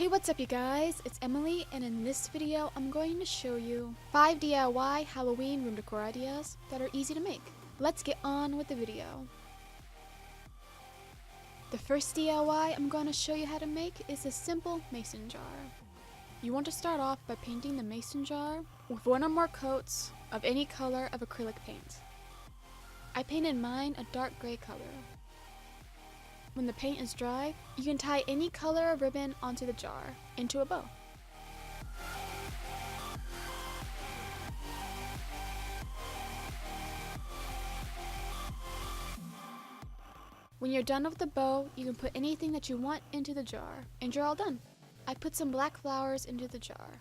Hey, what's up you guys? It's Emily, and in this video I'm going to show you 5 DIY Halloween room decor ideas that are easy to make. Let's get on with the video. The first DIY I'm going to show you how to make is a simple mason jar. You want to start off by painting the mason jar with one or more coats of any color of acrylic paint. I painted mine a dark gray color. When the paint is dry, you can tie any color of ribbon onto the jar into a bow. When you're done with the bow, you can put anything that you want into the jar, and you're all done. I put some black flowers into the jar.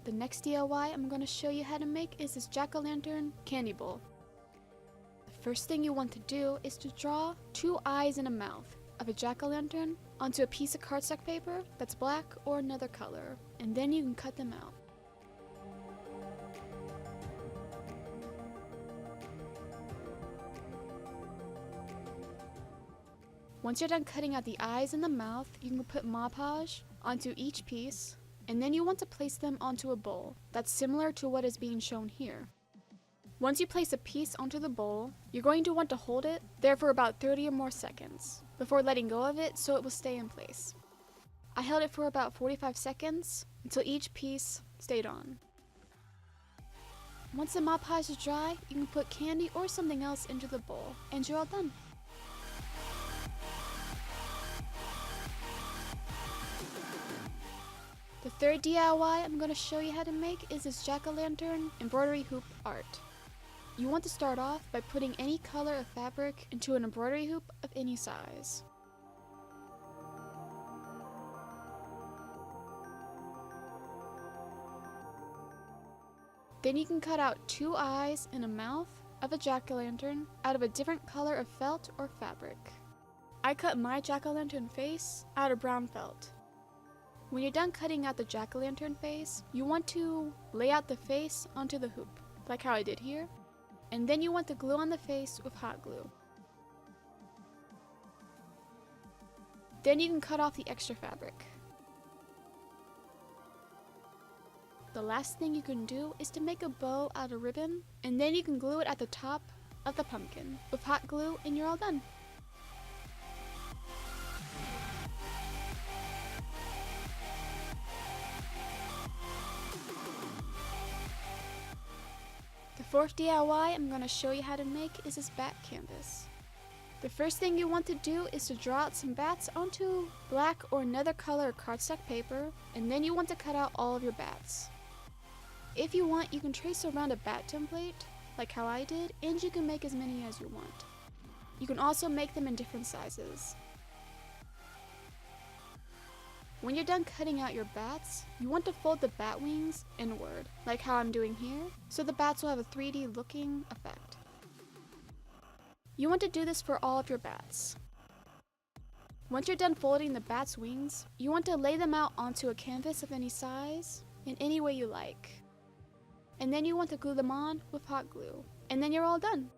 The next DIY I'm going to show you how to make is this jack-o'-lantern candy bowl. The first thing you want to do is to draw 2 eyes and a mouth of a jack-o'-lantern onto a piece of cardstock paper that's black or another color, and then you can cut them out. Once you're done cutting out the eyes and the mouth, you can put Mod Podge onto each piece. And then you want to place them onto a bowl that's similar to what is being shown here. Once you place a piece onto the bowl, you're going to want to hold it there for about 30 or more seconds before letting go of it so it will stay in place. I held it for about 45 seconds until each piece stayed on. Once the Mod Podge is dry, you can put candy or something else into the bowl, and you're all done. The third DIY I'm going to show you how to make is this jack-o'-lantern embroidery hoop art. You want to start off by putting any color of fabric into an embroidery hoop of any size. Then you can cut out 2 eyes and a mouth of a jack-o'-lantern out of a different color of felt or fabric. I cut my jack-o'-lantern face out of brown felt. When you're done cutting out the jack-o'-lantern face, you want to lay out the face onto the hoop, like how I did here, and then you want to glue on the face with hot glue. Then you can cut off the extra fabric. The last thing you can do is to make a bow out of ribbon, and then you can glue it at the top of the pumpkin with hot glue, and you're all done. The fourth DIY I'm going to show you how to make is this bat canvas. The first thing you want to do is to draw out some bats onto black or another color cardstock paper, and then you want to cut out all of your bats. If you want, you can trace around a bat template, like how I did, and you can make as many as you want. You can also make them in different sizes. When you're done cutting out your bats, you want to fold the bat wings inward, like how I'm doing here, so the bats will have a 3D looking effect. You want to do this for all of your bats. Once you're done folding the bat's wings, you want to lay them out onto a canvas of any size, in any way you like. And then you want to glue them on with hot glue, and then you're all done.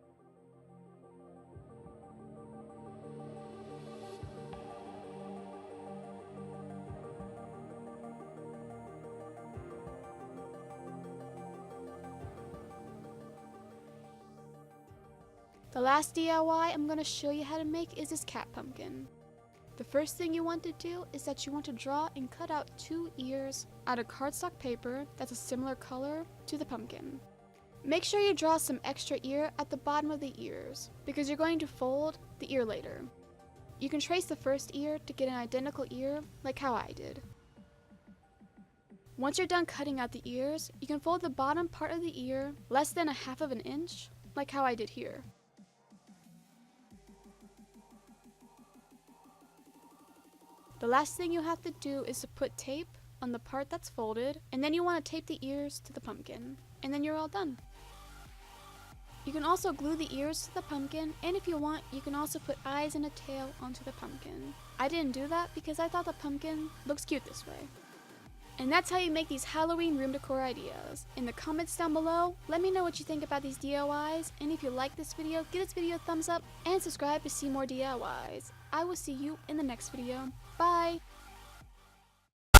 The last DIY I'm going to show you how to make is this cat pumpkin. The first thing you want to do is that you want to draw and cut out 2 ears out of cardstock paper that's a similar color to the pumpkin. Make sure you draw some extra ear at the bottom of the ears because you're going to fold the ear later. You can trace the first ear to get an identical ear like how I did. Once you're done cutting out the ears, you can fold the bottom part of the ear less than 1/2 of an inch like how I did here. The last thing you have to do is to put tape on the part that's folded, and then you want to tape the ears to the pumpkin, and then you're all done. You can also glue the ears to the pumpkin, and if you want, you can also put eyes and a tail onto the pumpkin. I didn't do that because I thought the pumpkin looks cute this way. And that's how you make these Halloween room decor ideas. In the comments down below, let me know what you think about these DIYs, and if you like this video, give this video a thumbs up and subscribe to see more DIYs. I will see you in the next video. Bye!